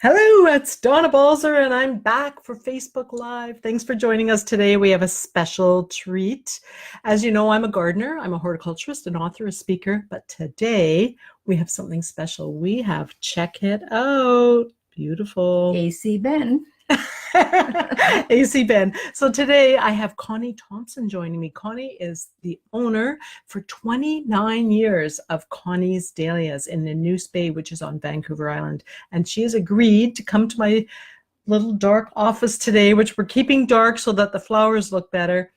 Hello, it's Donna Balzer, and I'm back for Facebook Live. Thanks for joining us today. We have a special treat. As you know, I'm a gardener, I'm a horticulturist, an author, a speaker, but today we have something special. We have, check it out, beautiful AC Ben. AC Ben. So today I have Connie Thompson joining me. Connie is the owner for 29 years of Connie's Dahlias in the New Bay, which is on Vancouver Island. And she has agreed to come to my little dark office today, which we're keeping dark so that the flowers look better.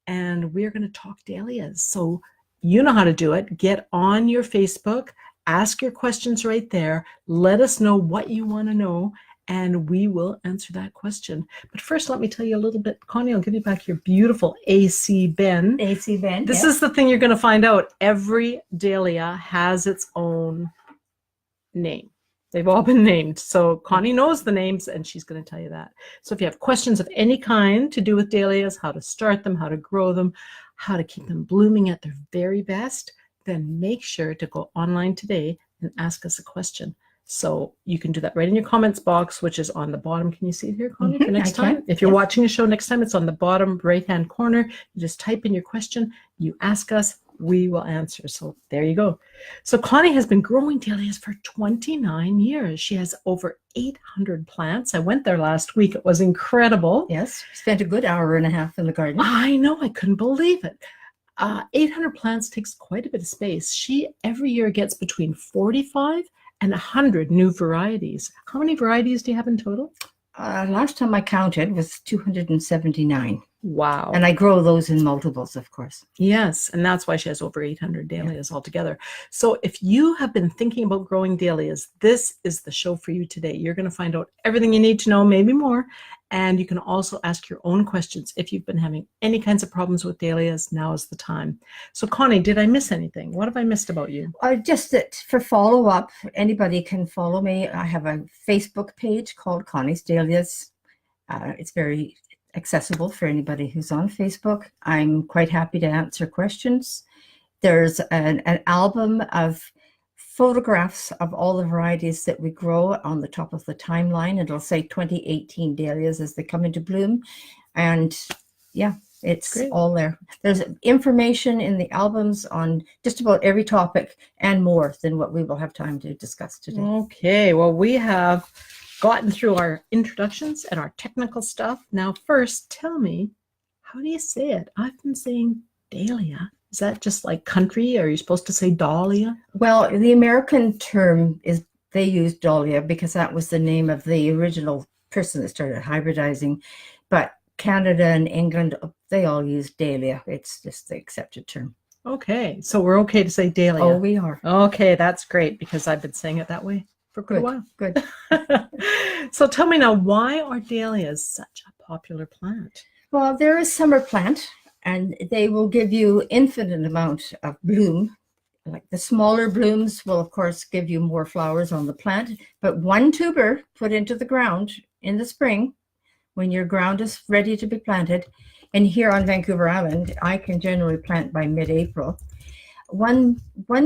And we're going to talk dahlias. So you know how to do it. Get on your Facebook, ask your questions right there. Let us know what you want to know, and we will answer that question. But first, let me tell you a little bit. Connie, I'll give you back your beautiful AC Ben. AC Ben. This is the thing you're going to find out. Every dahlia has its own name. They've all been named. So Connie knows the names, and she's going to tell you that. So if you have questions of any kind to do with dahlias, how to start them, how to grow them, how to keep them blooming at their very best, then make sure to go online today and ask us a question. So you can do that right in your comments box, which is on the bottom. Can you see it here, Connie, for next time? If you're watching a show next time, it's on the bottom right-hand corner. You just type in your question, you ask us, we will answer. So there you go. So Connie has been growing dahlias for 29 years. She has over 800 plants. I went there last week. It was incredible. Yes, spent a good hour and a half in the garden. I know, I couldn't believe it. 800 plants takes quite a bit of space. She every year gets between 45 and 100 new varieties. How many varieties do you have in total? Last time I counted was 279. Wow. And I grow those in multiples, of course. Yes, and that's why she has over 800 dahlias altogether. So if you have been thinking about growing dahlias, this is the show for you today. You're going to find out everything you need to know, maybe more. And you can also ask your own questions. If you've been having any kinds of problems with dahlias, now is the time. So Connie, did I miss anything? What have I missed about you? Just that for follow-up, anybody can follow me. I have a Facebook page called Connie's Dahlias. It's very accessible for anybody who's on Facebook. I'm quite happy to answer questions. There's an album of photographs of all the varieties that we grow on the top of the timeline. It'll say 2018 dahlias as they come into bloom. And yeah, it's great. All there. There's information in the albums on just about every topic and more than what we will have time to discuss today. Okay, well, we have gotten through our introductions and our technical stuff. Now, first, tell me, how do you say it? I've been saying dahlia. Is that just like country? Are you supposed to say Dahlia? Well, the American term is, they use Dahlia because that was the name of the original person that started hybridizing. But Canada and England, they all use Dahlia. It's just the accepted term. Okay, so we're okay to say Dahlia. Oh, we are. Okay, that's great because I've been saying it that way for quite a while. Good. So tell me now, why are dahlias such a popular plant? Well, they're a summer plant, and they will give you infinite amount of bloom. Like the smaller blooms will, of course, give you more flowers on the plant. But one tuber put into the ground in the spring, when your ground is ready to be planted, and here on Vancouver Island, I can generally plant by mid-April. One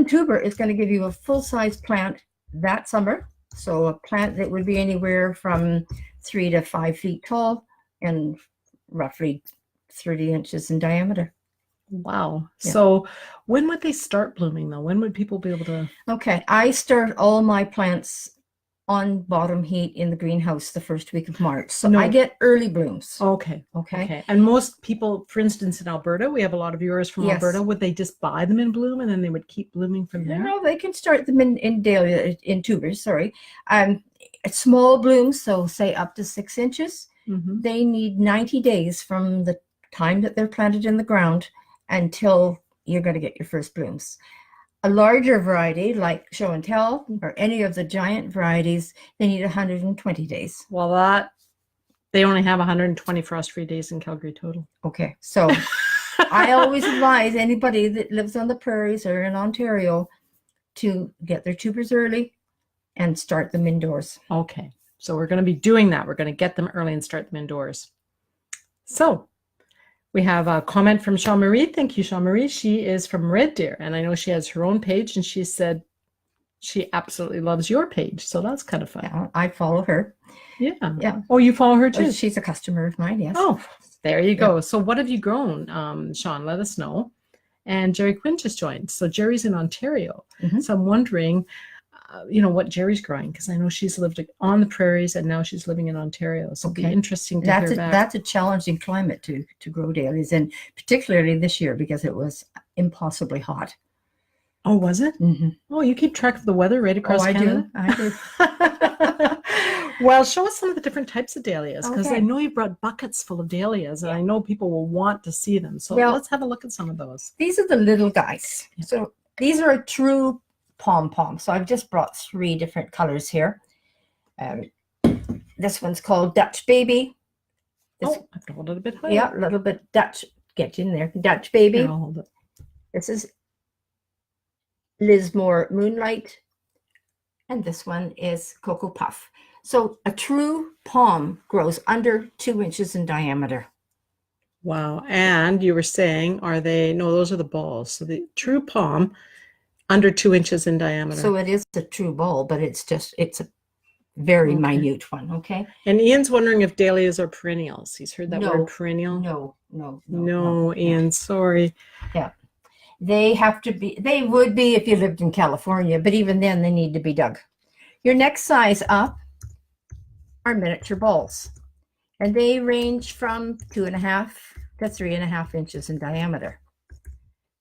tuber is going to give you a full-size plant that summer. So a plant that would be anywhere from 3 to 5 feet tall and roughly 30 inches in diameter. Wow. Yeah. So when would they start blooming though? When would people be able to? Okay, I start all my plants on bottom heat in the greenhouse the first week of March. So I get early blooms. Okay. And most people, for instance, in Alberta, we have a lot of viewers from Alberta. Would they just buy them in bloom and then they would keep blooming from there? No, they can start them in dahlia, in tubers, sorry. Small blooms, so say up to 6 inches. Mm-hmm. They need 90 days from the time that they're planted in the ground until you're going to get your first blooms. A larger variety like show and tell or any of the giant varieties, they need 120 days. Well, they only have 120 frost-free days in Calgary total. Okay, so I always advise anybody that lives on the prairies or in Ontario to get their tubers early and start them indoors. Okay, so we're going to be doing that. We're going to get them early and start them indoors. So we have a comment from Jean-Marie. Thank you, Jean-Marie. She is from Red Deer, and I know she has her own page, and she said, She absolutely loves your page, so that's kind of fun. Yeah, I follow her. Yeah. Yeah. Oh, you follow her too? She's a customer of mine, yes. Oh, there you go. So what have you grown, Sean? Let us know. And Jerry Quinn just joined. So Jerry's in Ontario. So I'm wondering, what Jerry's growing, because I know she's lived on the prairies and now she's living in Ontario. So it'll be interesting to hear back. That's a challenging climate to grow dahlias, and particularly this year because it was impossibly hot. Oh, was it? Oh, you keep track of the weather right across Canada? I do. Well, show us some of the different types of dahlias, because I know you brought buckets full of dahlias, and I know people will want to see them. So let's have a look at some of those. These are the little guys. So these are a true pom-pom. So I've just brought 3 different colors here. This one's called Dutch Baby. I have to hold it a bit higher. Yeah, a little bit Dutch. Get in there. Dutch Baby. Here, I'll hold it. This is Lismore Moonlight. And this one is Cocoa Puff. So a true palm grows under 2 inches in diameter. Wow. And you were saying, those are the balls. So the true palm under 2 inches in diameter. So it is a true ball, but it's a very minute one. Okay. And Ian's wondering if dahlias are perennials. He's heard that word perennial. No, Ian, sorry. Yeah. They would be if you lived in California, but even then they need to be dug. Your next size up are miniature balls, and they range from 2.5 to 3.5 inches in diameter.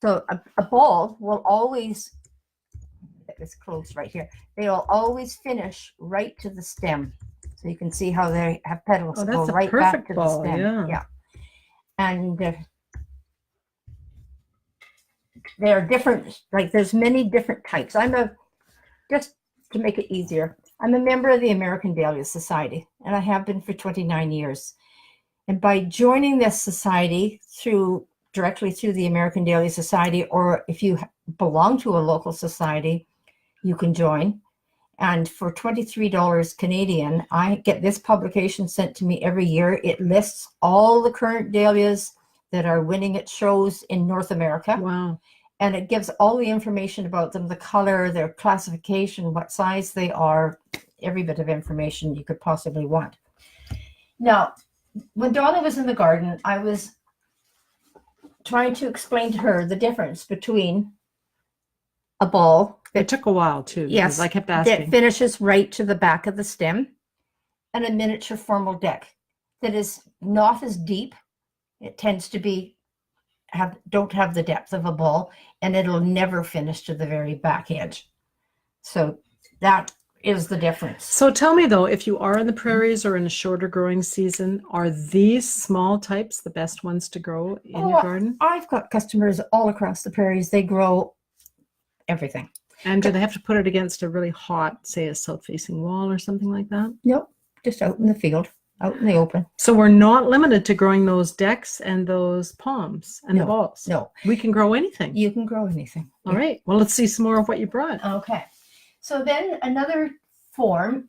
So a ball will always, it's close right here, they will always finish right to the stem. So you can see how they have petals that go right back to the stem. Yeah. And they're different, like there's many different types. Just to make it easier, I'm a member of the American Dahlia Society, and I have been for 29 years. And by joining this society directly through the American Dahlia Society, or if you belong to a local society, you can join. And for $23 Canadian, I get this publication sent to me every year. It lists all the current dahlias that are winning at shows in North America. Wow. And it gives all the information about them, the color, their classification, what size they are, every bit of information you could possibly want. Now, when Donna was in the garden, I was trying to explain to her the difference between a ball. It took a while too. Yes. I kept asking. That finishes right to the back of the stem, and a miniature formal deck that is not as deep. It tends to be don't have the depth of a ball, and it'll never finish to the very back edge. So that is the difference. So tell me though, if you are in the prairies or in a shorter growing season, are these small types the best ones to grow in your garden? I've got customers all across the prairies. They grow everything. And do they have to put it against a really hot, say a south-facing wall or something like that? Nope, just out in the field, out in the open. So we're not limited to growing those decks and those palms and the balls. No. We can grow anything. You can grow anything. All right. Well, let's see some more of what you brought. Okay. So then another form,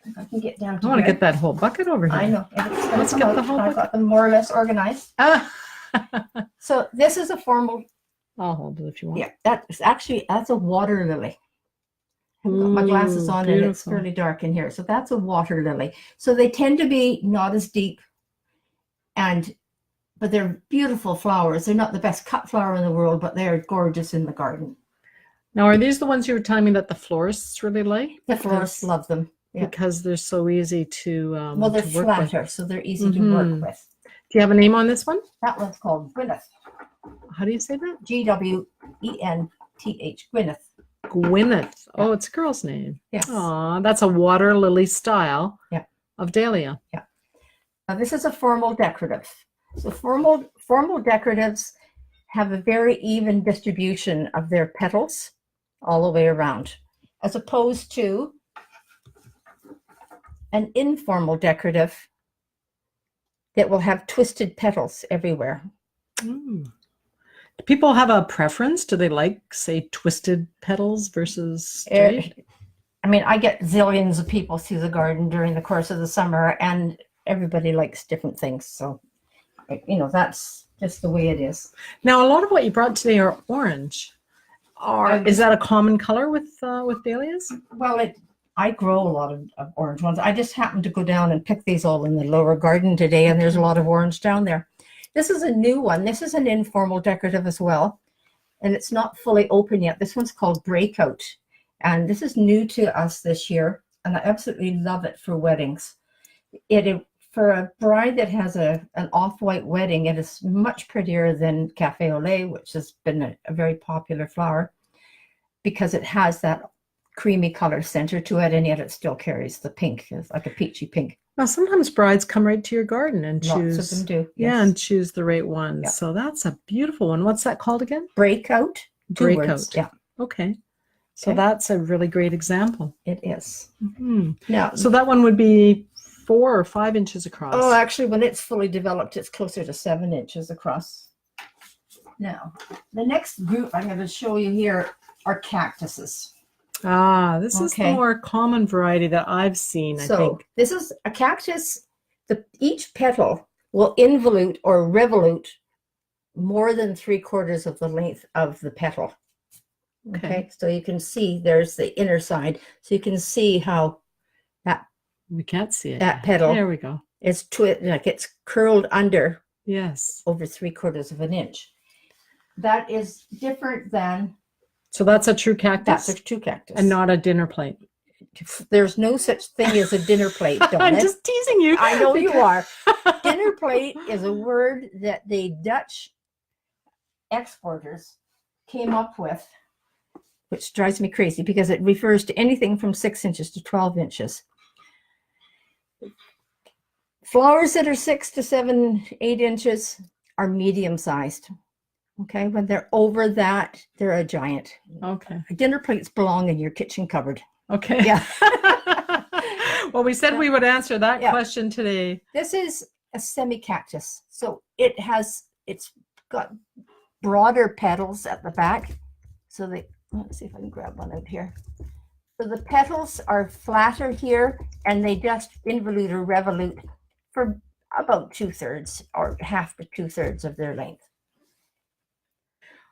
if I can get down to I want to get that whole bucket over here. I know. Let's get the whole I've bucket. got them more or less organized. So this is a formal. I'll hold it if you want. Yeah, that's a water lily. I've got my glasses on and it's fairly dark in here. So that's a water lily. So they tend to be not as deep, but they're beautiful flowers. They're not the best cut flower in the world, but they're gorgeous in the garden. Now, are these the ones you were telling me that the florists really like? The florists love them. Yeah. Because they're so easy to well, they're to work flatter, with. so they're easy to work with. Do you have a name on this one? That one's called Gwyneth. How do you say that? Gwenth. Gwyneth. Gwyneth. Oh, it's a girl's name. Yes. Aw, that's a water lily style of dahlia. Yeah. Now this is a formal decorative. So formal decoratives have a very even distribution of their petals all the way around, as opposed to an informal decorative that will have twisted petals everywhere. Do people have a preference? Do they like, say, twisted petals versus straight? I mean, I get zillions of people through the garden during the course of the summer, and everybody likes different things. So, that's just the way it is. Now, a lot of what you brought today are orange. Is that a common color with dahlias? Well, I grow a lot of orange ones. I just happened to go down and pick these all in the lower garden today, and there's a lot of orange down there. This is a new one. This is an informal decorative as well, and it's not fully open yet. This one's called Breakout, and this is new to us this year, and I absolutely love it for weddings. For a bride that has an off-white wedding, it is much prettier than Café au Lait, which has been a very popular flower, because it has that creamy color center to it, and yet it still carries the pink. It's like a peachy pink. Now, sometimes brides come right to your garden and choose. Lots of them do. Yeah, yes. and choose the right ones. Yeah. So that's a beautiful one. What's that called again? Breakout. Breakout. Words. Yeah. Okay. So Okay. that's a really great example. It is. Mm-hmm. Now, So that one would be 4 or 5 inches across. oh, actually, when it's fully developed, it's closer to 7 inches across. Now, the next group I'm going to show you here are cactuses. This is the Okay. more common variety that I've seen, I So think. this is a cactus. Each petal will involute or revolute more than 3/4 of the length of the petal. Okay. So you can see there's the inner side. So you can see how We can't see it. that yet. petal There we go. is like it's curled under Yes. over 3/4 of an inch. That is different than So that's a true cactus that's a true cactus. and not a dinner plate. There's no such thing as a dinner plate, Donna. I'm just teasing you. I know you are. Dinner plate is a word that the Dutch exporters came up with, which drives me crazy because it refers to anything from 6 inches to 12 inches. Flowers that are 6 to 7, 8 inches are medium sized. Okay, when they're over that, they're a giant. Okay. Dinner plates belong in your kitchen cupboard. Okay. Yeah. Well, we said we would answer that Yeah. question today. This is a semi-cactus. So it's got broader petals at the back. So let's see if I can grab one out here. So the petals are flatter here, and they just involute or revolute for about 2/3 or half to 2/3 of their length.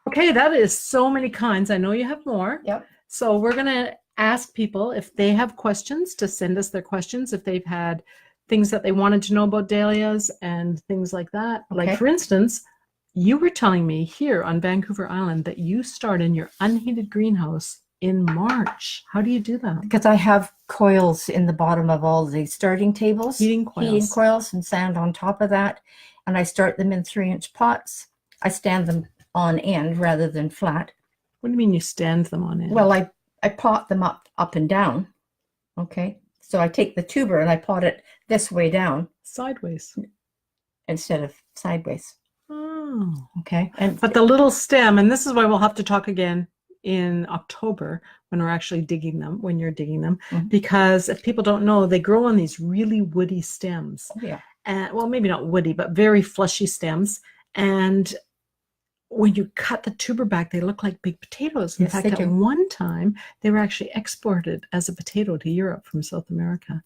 Okay, that is so many kinds. I know you have more. Yep. So we're going to ask people if they have questions to send us their questions, if they've had things that they wanted to know about dahlias and things like that. Like, Okay. for instance, you were telling me here on Vancouver Island that you start in your unheated greenhouse in March. How do you do that? Because I have coils in the bottom of all the starting tables. Heating coils. And sand on top of that. And I start them in 3-inch pots. I stand them on end rather than flat. What do you mean you stand them on end? Well, I pot them up and down. Okay. So I take the tuber and I pot it this way down sideways. instead of sideways. Oh. Okay. And But the little stem, and this is why we'll have to talk again in October when we're actually digging them, when you're digging them, Mhm. because if people don't know, they grow on these really woody stems. yeah. And well, maybe not woody, but very fleshy stems. And when you cut the tuber back, they look like big potatoes. In Yes, fact, they at do. one time, they were actually exported as a potato to Europe from South America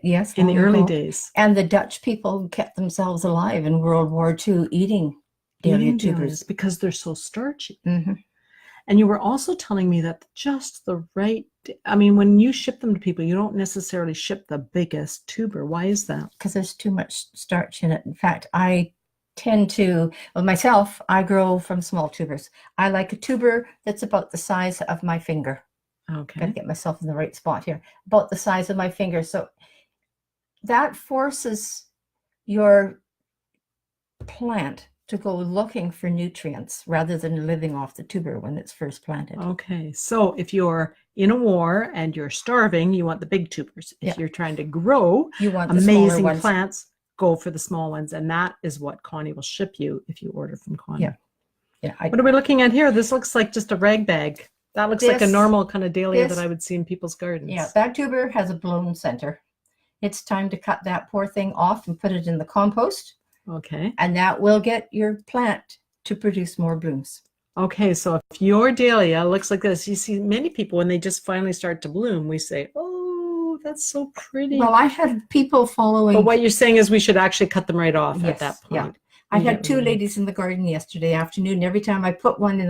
Yes. in the long early ago. days. And the Dutch people kept themselves alive in World War II eating dahlia Eating dahlias tubers. because they're so starchy. Mm-hmm. And you were also telling me that just the right, I mean, when you ship them to people, you don't necessarily ship the biggest tuber. Why is that? Because there's too much starch in it. In fact, I tend to, myself, I grow from small tubers. I like a tuber that's about the size of my finger. Gotta Okay. get myself in the right spot here. About the size of my finger. So that forces your plant to go looking for nutrients rather than living off the tuber when it's first planted. Okay. So if you're in a war and you're starving, you want the big tubers. If Yeah. you're trying to grow You want the smaller amazing ones. plants, go for the small ones. And that is what Connie will ship you if you order from Connie. Yeah. Yeah, What are we looking at here? This looks like just a rag bag. That looks like a This- normal kind of dahlia this- that I would see in people's gardens. yeah, that tuber has a blown center. It's time to cut that poor thing off and put it in the compost, Okay. and that will get your plant to produce more blooms. Okay, so if your dahlia looks like this, you see many people when they just finally start to bloom, we say, oh, that's so pretty. Well, I had people following. But what you're saying is we should actually cut them right off at Yes, that yeah. point. I and had get 2 rid of them. ladies in the garden yesterday afternoon. Every time I put one in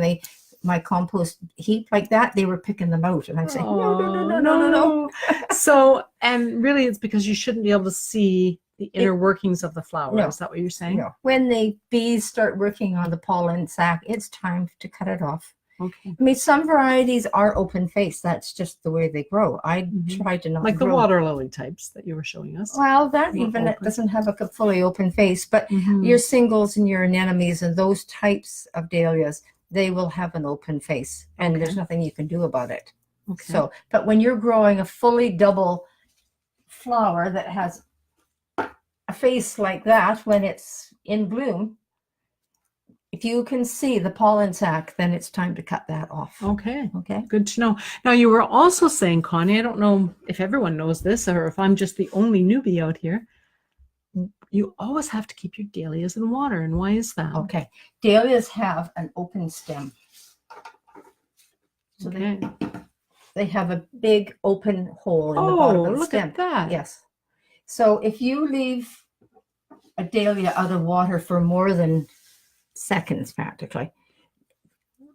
my compost heap like that, they were picking them out. And I'm saying, no, no, no, no, no, no, no. So, and really it's because you shouldn't be able to see the inner workings of the flower. No. Is that what you're saying? No. When the bees start working on the pollen sac, it's time to cut it off. Okay. I mean, some varieties are open face. That's just the way they grow. I try to not Like grow. the water lily types that you were showing us. Well, that Not even it open. doesn't have a fully open face, but your singles and your anemones and those types of dahlias, they will have an open face, and there's nothing you can do about it. Okay. So, but when you're growing a fully double flower that has a face like that, when it's in bloom, if you can see the pollen sac, then it's time to cut that off. Okay. Okay. Good to know. Now, you were also saying, Connie, I don't know if everyone knows this or if I'm just the only newbie out here, you always have to keep your dahlias in water. And why is that? Okay. Dahlias have an open stem. So Okay. they have a big open hole in the bottom of the look stem. at that. Yes. So if you leave a dahlia out of water for more than seconds, practically,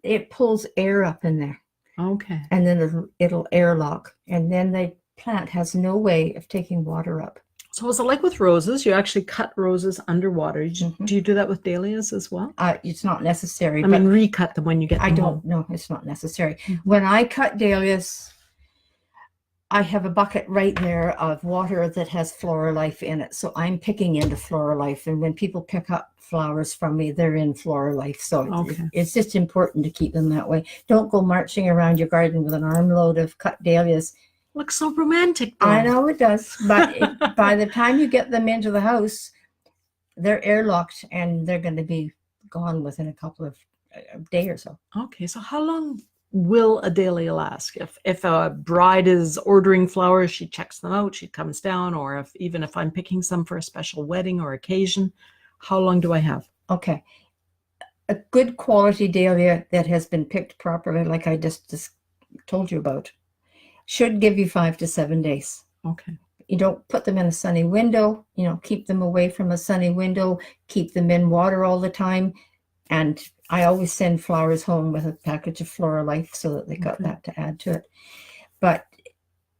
it pulls air up in there. Okay. And then it'll airlock. And then the plant has no way of taking water up. So is it like with roses? You actually cut roses underwater. Do you do that with dahlias as well? It's not necessary. I mean, recut them when you get them I don't home. know. It's not necessary. When I cut dahlias, I have a bucket right there of water that has Floral Life in it. So I'm picking into Floral Life. And when people pick up flowers from me, they're in Floral Life. So it's just important to keep them that way. Don't go marching around your garden with an armload of cut dahlias. Looks so romantic, though. I know it does. But by the time you get them into the house, they're airlocked and they're going to be gone within a couple of a day or so. Okay. So how long will a dahlia last? If a bride is ordering flowers, she checks them out, she comes down, or even if I'm picking some for a special wedding or occasion, how long do I have? Okay. A good quality dahlia that has been picked properly, like I just told you about, should give you 5 to 7 days. Okay. You don't put them in a sunny window, keep them away from a sunny window, keep them in water all the time. And I always send flowers home with a package of Floral Life so that they got that to add to it. But,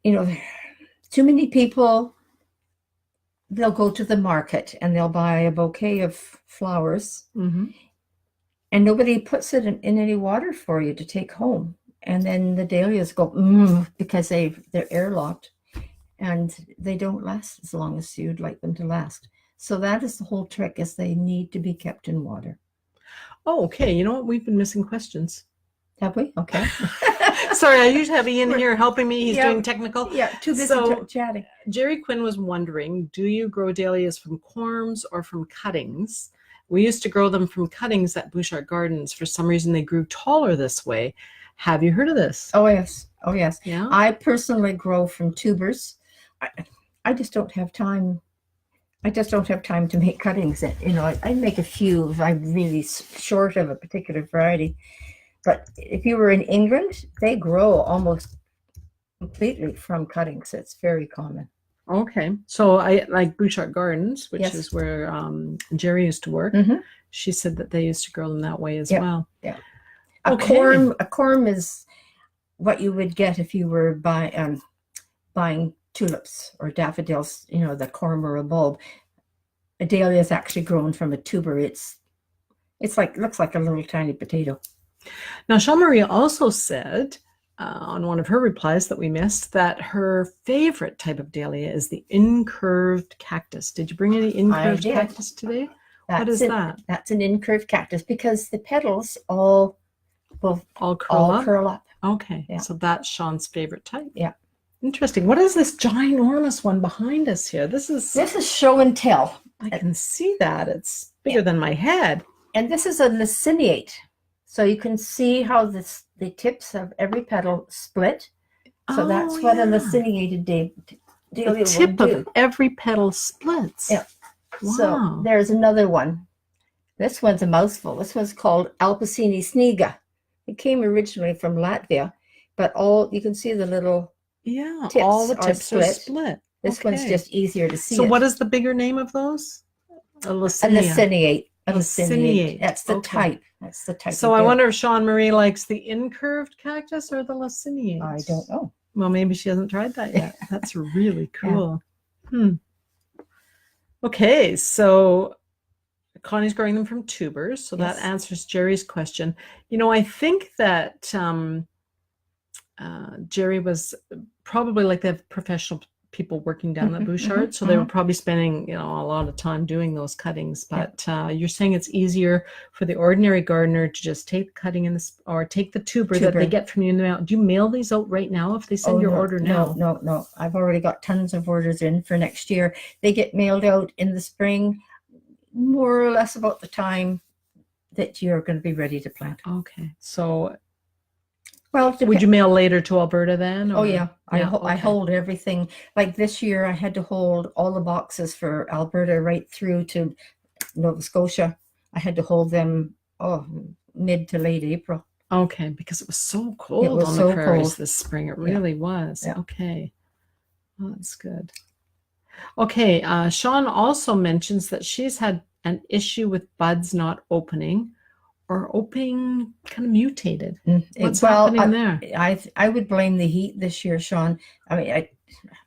too many people, they'll go to the market and they'll buy a bouquet of flowers and nobody puts it in any water for you to take home. And then the dahlias go, because they're airlocked and they don't last as long as you'd like them to last. So that is the whole trick, is they need to be kept in water. Oh, okay. You know what? We've been missing questions. Have we? Okay. Sorry, I usually have Ian here helping me. He's doing technical. Yeah, too busy chatting. Jerry Quinn was wondering, do you grow dahlias from corms or from cuttings? We used to grow them from cuttings at Bouchard Gardens. For some reason, they grew taller this way. Have you heard of this? Oh, yes. Oh, yes. Yeah. I personally grow from tubers. I just don't have time. I just don't have time to make cuttings. I make a few if I'm really short of a particular variety. But if you were in England, they grow almost completely from cuttings. It's very common. Okay. So I like Bouchard Gardens, which is where Jerry used to work. She said that they used to grow them that way as well. Yeah. A corm is what you would get if you were buying tulips or daffodils, the corm or a bulb. A dahlia is actually grown from a tuber. It's looks like a little tiny potato. Now, Jean-Marie also said on one of her replies that we missed that her favorite type of dahlia is the incurved cactus. Did you bring any incurved cactus today? What is that? That's an incurved cactus because the petals all curl up. Okay. Yeah. So that's Sean's favorite type. Yeah. Interesting. What is this ginormous one behind us here? This is show and tell. I can see that. It's bigger than my head. And this is a laciniate. So you can see how the tips of every petal split. So that's what a laciniated dahlia will do. The tip of every petal splits. Yeah. Wow. So there's another one. This one's a mouthful. This one's called Alpacini sniga. It came originally from Latvia, but you can see the little tips all the tips are split. This one's just easier to see. So what is the bigger name of those? A laciniate. A laciniate. Laciniate. That's the Okay. type. That's the type. So I wonder if Sean Marie likes the incurved cactus or the laciniate. I don't know. Well, maybe she hasn't tried that yet. That's really cool. Okay, so Connie's growing them from tubers, so that answers Jerry's question. You know, I think that Jerry was probably like they have professional people working down at Bouchard, so they were probably spending, you know, a lot of time doing those cuttings. But you're saying it's easier for the ordinary gardener to just take the cutting in the or take the tuber that they get from you in the mail. Do you mail these out right now if they send your order now? No. I've already got tons of orders in for next year. They get mailed out in the spring, more or less about the time that you're going to be ready to plant. Okay, so. Well, would you mail later to Alberta then? Or? Oh yeah, I hold everything. Like this year, I had to hold all the boxes for Alberta right through to Nova Scotia. I had to hold them mid to late April. Okay, because it was so cold on the prairies this spring. It really was. Yeah. Okay, well, that's good. Okay, Sean also mentions that she's had an issue with buds not opening. Or opening kind of mutated. What's happening there? I would blame the heat this year, Sean. I mean,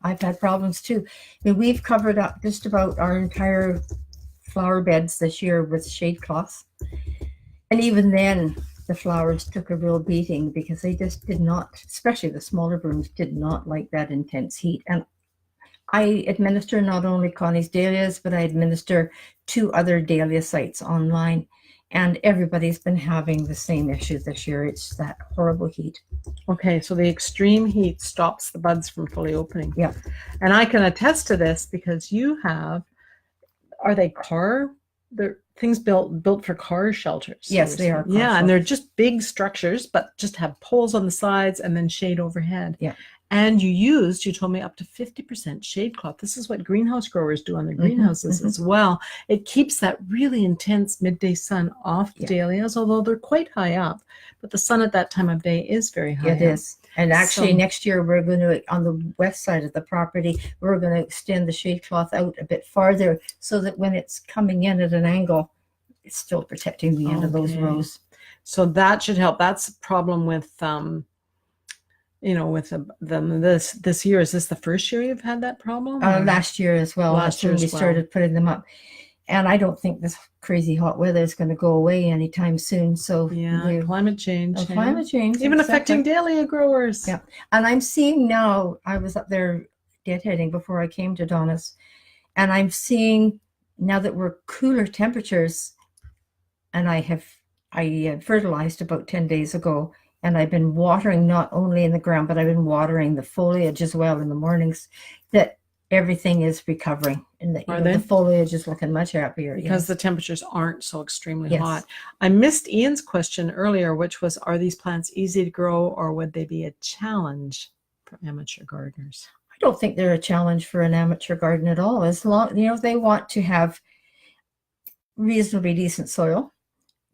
I've had problems too. I mean, we've covered up just about our entire flower beds this year with shade cloths. And even then, the flowers took a real beating because they just did not, especially the smaller blooms, did not like that intense heat. And I administer not only Connie's Dahlias, but I administer 2 other Dahlia sites online. And everybody's been having the same issue this year. It's that horrible heat. Okay, so the extreme heat stops the buds from fully opening. Yeah. And I can attest to this because you have, are they they're things built for car shelters? Yes, they are. Yeah, and they're just big structures, but just have poles on the sides and then shade overhead. Yeah. And you told me, up to 50% shade cloth. This is what greenhouse growers do on their greenhouses as well. It keeps that really intense midday sun off the dahlias, although they're quite high up. But the sun at that time of day is very high. It is. And actually, next year, we're going to, on the west side of the property, we're going to extend the shade cloth out a bit farther so that when it's coming in at an angle, it's still protecting the end of those rows. So that should help. That's a problem with... with them this year. Is this the first year you've had that problem? Last year as well. Last year we started putting them up. And I don't think this crazy hot weather is going to go away anytime soon. So climate change. Climate change. Even affecting Dahlia growers. Yeah. And I'm seeing now, I was up there deadheading before I came to Donna's. And I'm seeing now that we're cooler temperatures, and I fertilized about 10 days ago. And I've been watering not only in the ground, but I've been watering the foliage as well in the mornings, that everything is recovering. And that the foliage is looking much happier. Because the temperatures aren't so extremely hot. I missed Ian's question earlier, which was, are these plants easy to grow or would they be a challenge for amateur gardeners? I don't think they're a challenge for an amateur garden at all. As long, they want to have reasonably decent soil.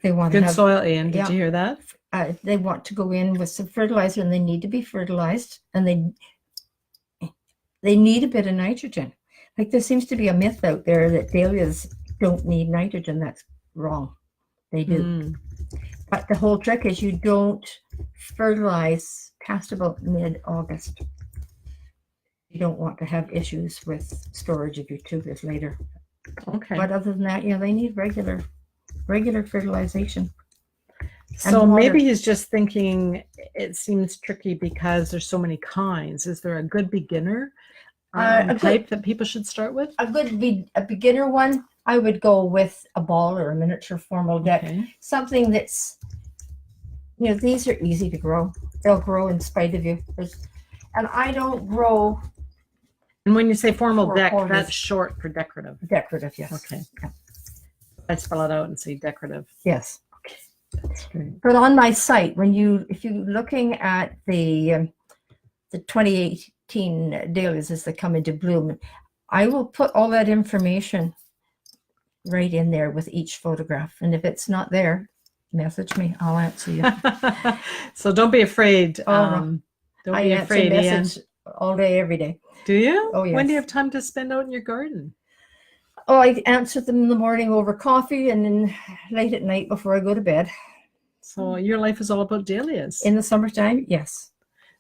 They want good soil, Ian. Did you hear that? They want to go in with some fertilizer, and they need to be fertilized, and they need a bit of nitrogen. Like there seems to be a myth out there that dahlias don't need nitrogen. That's wrong. They do. But the whole trick is you don't fertilize past about mid-August. You don't want to have issues with storage of your tubers later. Okay. But other than that, they need regular fertilization. So maybe he's just thinking it seems tricky because there's so many kinds. Is there a good beginner type that people should start with? A beginner one, I would go with a ball or a miniature formal deck. Okay. Something that's, these are easy to grow. They'll grow in spite of you. And I don't grow. And when you say formal deck, that's short for decorative. Decorative, yes. Okay. Yeah. I spell it out and say decorative. Yes. Okay. That's great. But on my site, if you're looking at the 2018 dahlias as they come into bloom, I will put all that information right in there with each photograph. And if it's not there, message me. I'll answer you. So don't be afraid. Don't be afraid, Ian. All day, every day. Do you? Oh, yes. When do you have time to spend out in your garden? Oh, I answer them in the morning over coffee and then late at night before I go to bed. So your life is all about dahlias. In the summertime, yes.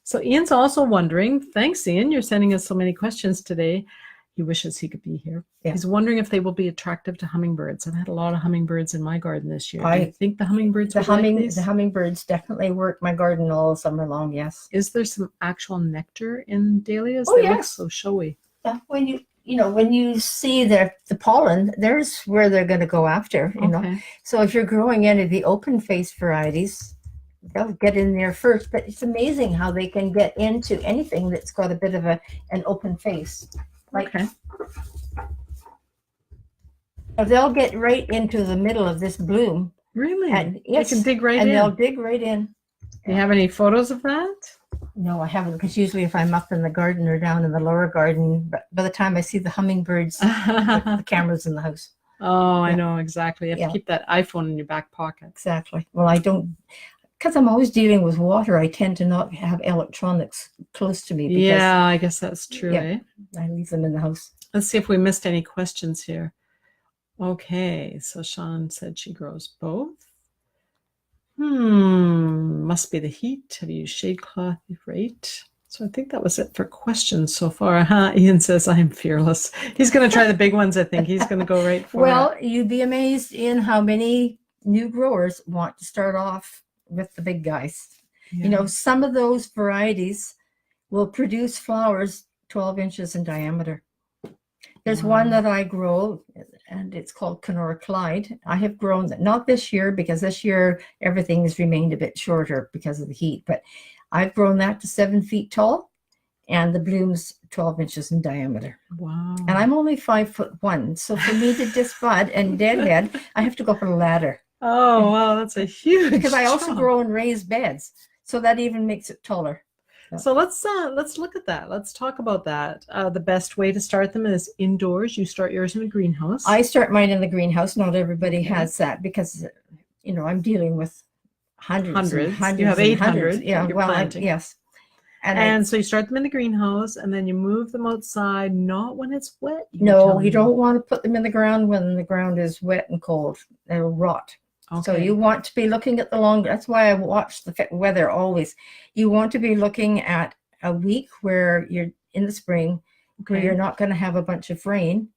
So Ian's also wondering, thanks Ian, you're sending us so many questions today. He wishes he could be here. Yeah. He's wondering if they will be attractive to hummingbirds. I've had a lot of hummingbirds in my garden this year. Do you think the hummingbirds would like these? The hummingbirds definitely work my garden all summer long, yes. Is there some actual nectar in dahlias? Oh, they yes. look so showy. When you see the pollen, there's where they're going to go after, you know. So if you're growing any of the open face varieties, they'll get in there first. But it's amazing how they can get into anything that's got a bit of an open face. Like, they'll get right into the middle of this bloom. Really? And yes, they can dig right in. And they'll dig right in. Do you have any photos of that? No, I haven't, because usually if I'm up in the garden or down in the lower garden, but by the time I see the hummingbirds, the camera's in the house. Oh, I know, exactly. You have to keep that iPhone in your back pocket. Exactly. Well, I don't, because I'm always dealing with water, I tend to not have electronics close to me. Because, yeah, I guess that's true, eh? I leave them in the house. Let's see if we missed any questions here. Okay, so Sean said she grows both. Must be the heat. Have you used shade cloth? Right. So I think that was it for questions so far. Ian says, I'm fearless. He's going to try the big ones, I think. He's going to go right for it. You'd be amazed in how many new growers want to start off with the big guys. Yeah. You know, some of those varieties will produce flowers 12 inches in diameter. There's one that I grow, and it's called Kenora Clyde. I have grown that, not this year, because this year everything has remained a bit shorter because of the heat, but I've grown that to 7 feet tall, and the bloom's 12 inches in diameter. Wow. And I'm only 5'1", so for me to just bud and deadhead, I have to go up a ladder. Oh, wow, that's a huge Because I also jump. grow in raised beds, so that even makes it taller. So let's look at that. Let's talk about that. The best way to start them is indoors. You start yours in a greenhouse. I start mine in the greenhouse. Not everybody has that, because, you know, I'm dealing with hundreds. You have 800. Yeah, yes. And so you start them in the greenhouse, and then you move them outside, not when it's wet. No, you don't want to put them in the ground when the ground is wet and cold. They'll rot. Okay. So you want to be looking at the long, that's why I watch the weather always. You want to be looking at a week where you're in the spring, where you're not going to have a bunch of rain,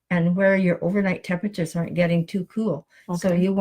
and where your overnight temperatures aren't getting too cool. So you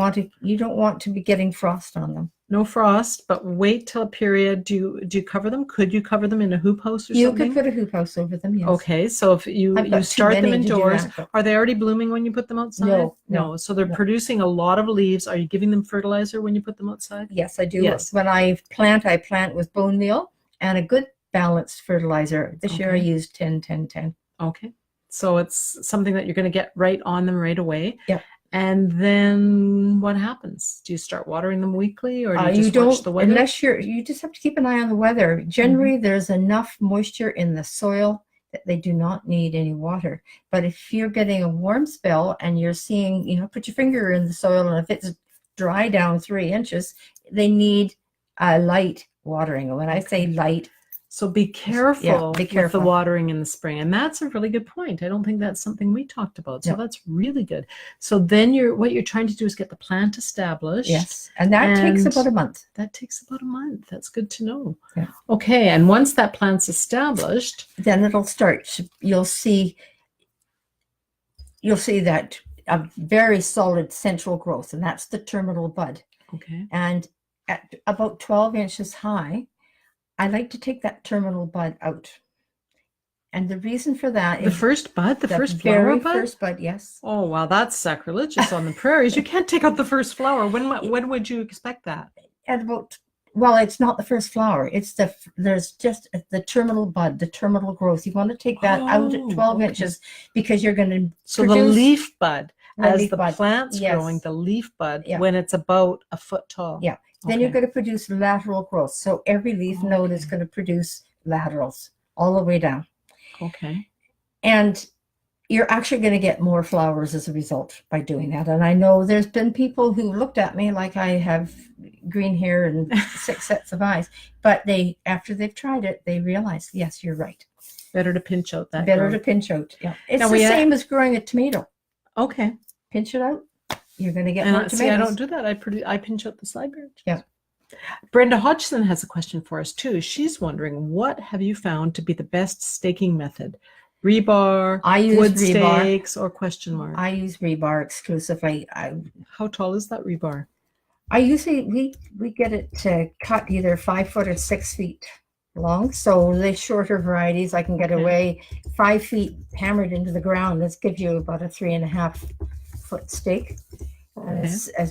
don't want to be getting frost on them. No frost, but wait till a period. Do you cover them? Could you cover them in a hoop house or something? You could put a hoop house over them, yes. Okay, so if you start them indoors, are they already blooming when you put them outside? No. So they're producing a lot of leaves. Are you giving them fertilizer when you put them outside? Yes, I do. Yes. When I plant with bone meal and a good balanced fertilizer. This year I used 10-10-10. Okay. So it's something that you're going to get right on them right away. Yeah. And then what happens? Do you start watering them weekly, or do you just watch the weather? Unless you just have to keep an eye on the weather. Generally, there's enough moisture in the soil that they do not need any water. But if you're getting a warm spell and you're seeing, you know, put your finger in the soil, and if it's dry down 3 inches, they need light watering. And when I say light, so be careful with the watering in the spring. And that's a really good point. I don't think that's something we talked about. So that's really good. So then what you're trying to do is get the plant established. Yes. And that takes about a month. That takes about a month. That's good to know. Yeah. Okay. And once that plant's established, then it'll start. You'll see that a very solid central growth, and that's the terminal bud. Okay. And at about 12 inches high, I like to take that terminal bud out. And the reason for that is... The first bud? The first flower bud? First bud, yes. Oh, wow, that's sacrilegious on the prairies. You can't take out the first flower. When would you expect that? At about... Well, it's not the first flower. It's there's just the terminal bud, the terminal growth. You want to take that out at 12 inches, because you're going to So the leaf bud, as the plant's growing, the leaf bud, when it's about a foot tall. Yeah. Then you're going to produce lateral growth. So every leaf node is going to produce laterals all the way down. Okay. And you're actually going to get more flowers as a result by doing that. And I know there's been people who looked at me like I have green hair and 6 sets of eyes. But after they've tried it, they realize, yes, you're right. Better to pinch out that. Better to pinch out, yeah. It's the same as growing a tomato. Okay. Pinch it out. You're going to get And more see, I tomatoes. don't do that. I pinch out the side branches. Yeah. Brenda Hodgson has a question for us too. She's wondering, what have you found to be the best staking method? Rebar, I use wood rebar. stakes, or question mark? I use rebar exclusively. How tall is that rebar? I usually we get it to cut either 5 foot or 6 feet long. So the shorter varieties, I can get away 5 feet hammered into the ground. This gives you about a 3.5 foot stake. Okay. A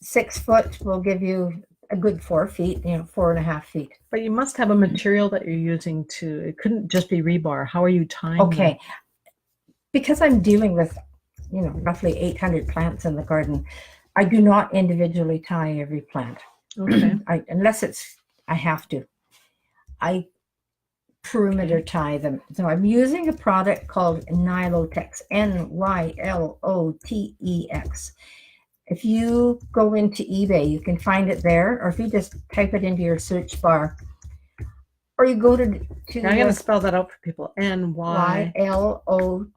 6 foot will give you a good 4 feet, 4.5 feet. But you must have a material that you're using to, it couldn't just be rebar. How are you tying Okay. them? Because I'm dealing with, roughly 800 plants in the garden, I do not individually tie every plant. Okay. Unless I have to. I perimeter tie them. So I'm using a product called Nylotex, Nylotex. If you go into eBay, you can find it there, or if you just type it into your search bar, or you go to I'm going to spell that out for people. Nylotex.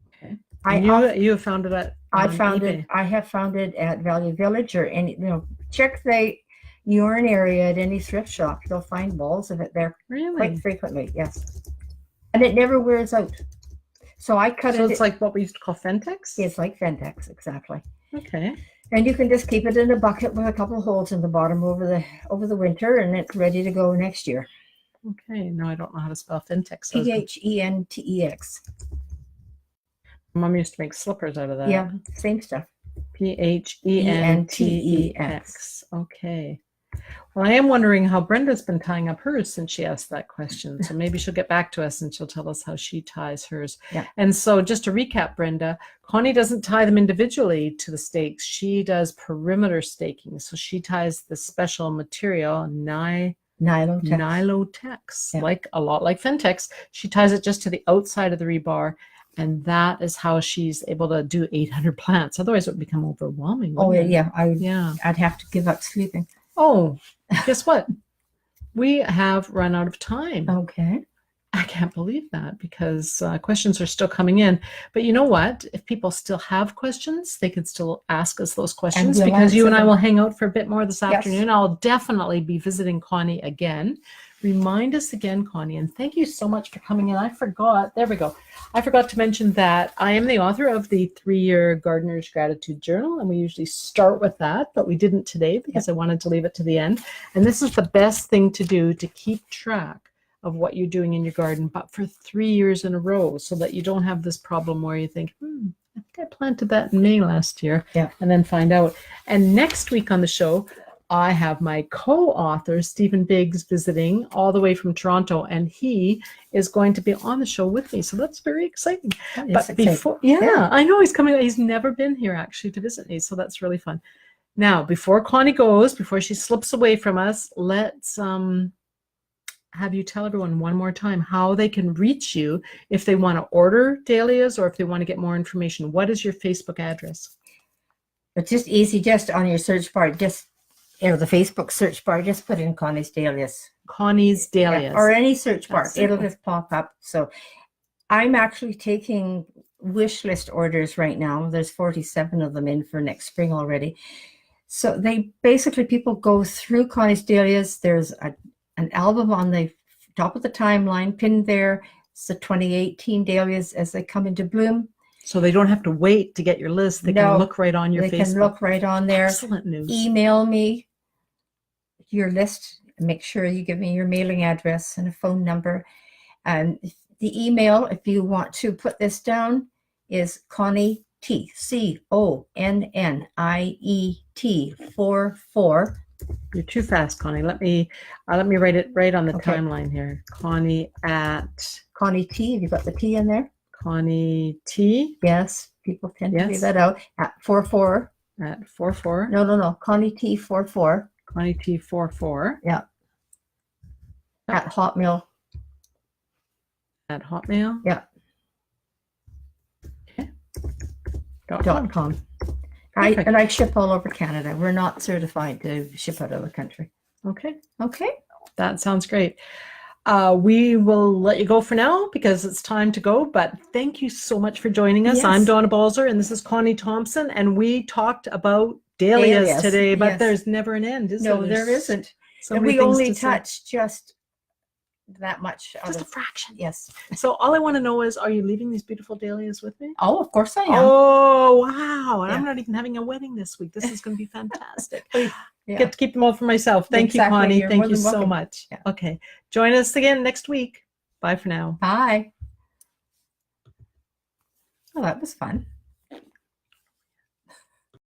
Okay. You have found it at eBay. I have found it at Value Village or any, check the yarn area at any thrift shop. You'll find balls of it there quite frequently. Yes, and it never wears out. So I cut it. So it's like what we used to call Fentex? It's like Fentex, exactly. Okay. And you can just keep it in a bucket with a couple of holes in the bottom over the winter, and it's ready to go next year. Okay. No, I don't know how to spell Fentex. Phentex. Mom used to make slippers out of that. Yeah, same stuff. Phentex. Okay. Well, I am wondering how Brenda's been tying up hers since she asked that question. So maybe she'll get back to us and she'll tell us how she ties hers. Yeah. And so just to recap, Brenda, Connie doesn't tie them individually to the stakes. She does perimeter staking. So she ties the special material, Nylotex, Yeah. like a lot like Fentex. She ties it just to the outside of the rebar. And that is how she's able to do 800 plants. Otherwise, it would become overwhelming. Oh, It? yeah. Yeah. I'd have to give up sleeping. Oh, guess what? We have run out of time. Okay. I can't believe that because questions are still coming in. But you know what? If people still have questions, they can still ask us those questions because you and I will hang out for a bit more this afternoon. I'll definitely be visiting Connie again. Remind us again, Connie, and thank you so much for coming in. I forgot to mention that I am the author of the 3-year Gardener's Gratitude Journal, and we usually start with that, but we didn't today because I wanted to leave it to the end. And this is the best thing to do to keep track of what you're doing in your garden, but for 3 years in a row, so that you don't have this problem where you think, I think I planted that in May last year, and then find out. And next week on the show, I have my co-author, Stephen Biggs, visiting all the way from Toronto, and he is going to be on the show with me. So that's very exciting. But before, I know he's coming. He's never been here actually to visit me. So that's really fun. Now, before Connie goes, before she slips away from us, let's have you tell everyone one more time how they can reach you if they want to order dahlias or if they want to get more information. What is your Facebook address? It's just easy, just on your search bar, the Facebook search bar, just put in Connie's Dahlias. Connie's Dahlias. Or any search bar. It'll just pop up. So I'm actually taking wish list orders right now. There's 47 of them in for next spring already. So people go through Connie's Dahlias. There's an album on the top of the timeline pinned there. It's the 2018 Dahlias as they come into bloom. So they don't have to wait to get your list. They can look right on your Facebook. They can look right on there. Excellent news. Email me your list. Make sure you give me your mailing address and a phone number. And the email, if you want to put this down, is Connie T, CONNIET 44. You're too fast, Connie. Let me write it right on the timeline here. Connie T. Have you got the T in there? Connie T. Yes, people tend to leave that out. At 44. At 44. No. Connie T 44. Connie T 44. Yeah. At Hotmail. At Hotmail. Yeah. Okay. .com. I ship all over Canada. We're not certified to ship out of the country. Okay. Okay. That sounds great. We will let you go for now because it's time to go, but thank you so much for joining us. Yes. I'm Donna Balzer and this is Connie Thompson, and we talked about dahlias Dahlias, today, but yes. there's never an end, is there? No, there There's isn't. so And many we things only to say. touched just that much. Out Just a of, fraction. yes. So all I want to know is, are you leaving these beautiful dahlias with me? Oh, of course I am. Oh, wow. And I'm Yeah. not even having a wedding this week. This is going to be fantastic. Yeah. Get to keep them all for myself. Thank Exactly. you, Connie. You're Thank more you than so welcome. much. Yeah. Okay. Join us again next week. Bye for now. Bye. Oh, that was fun.